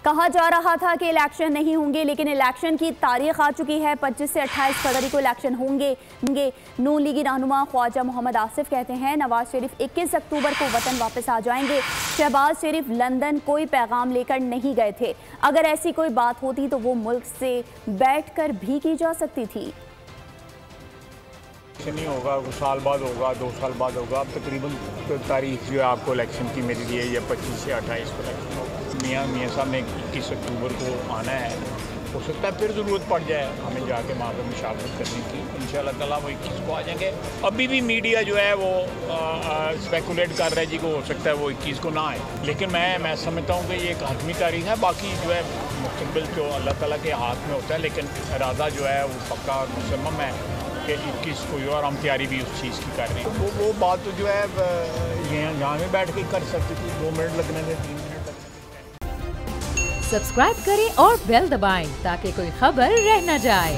कहा जा रहा था कि इलेक्शन नहीं होंगे, लेकिन इलेक्शन की तारीख आ चुकी है। 25 से 28 फरवरी को इलेक्शन होंगे। नून लीगी रहनुमा ख्वाजा मोहम्मद आसिफ कहते हैं नवाज शरीफ 21 अक्टूबर को वतन वापस आ जाएंगे। शहबाज शरीफ लंदन कोई पैगाम लेकर नहीं गए थे। अगर ऐसी कोई बात होती तो वो मुल्क से बैठकर भी की जा सकती थी। नहीं होगा, साल बाद होगा, 2 साल बाद होगा। अब तकरीबन तारीख जो है आपको इलेक्शन की मिल रही है, या 25 से 28 को इलेक्शन होगा। मियाँ साहब ने 21 अक्टूबर को आना है। हो सकता है फिर ज़रूरत पड़ जाए हमें जाके वहाँ पर मुशावरत करने की। इंशाअल्लाह ताला वो 21 को आ जाएंगे। अभी भी मीडिया जो है वो स्पेकुलेट कर रहा है जी को हो सकता है वो 21 को ना आए, लेकिन मैं समझता हूँ कि ये एक हतमी तारीख है। बाकी जो है मुस्तकबिल जो अल्लाह ताला के हाथ में होता है, लेकिन इरादा जो है वो पक्का मुसम्मम है कि 21 को, और हम तैयारी भी उस चीज़ की कर रहे हैं। वो बात तो जो है यहाँ में बैठ के कर सकती थी, 2 मिनट लगने से 3 मिनट। सब्सक्राइब करें और बेल दबाएं ताकि कोई खबर रह न जाए।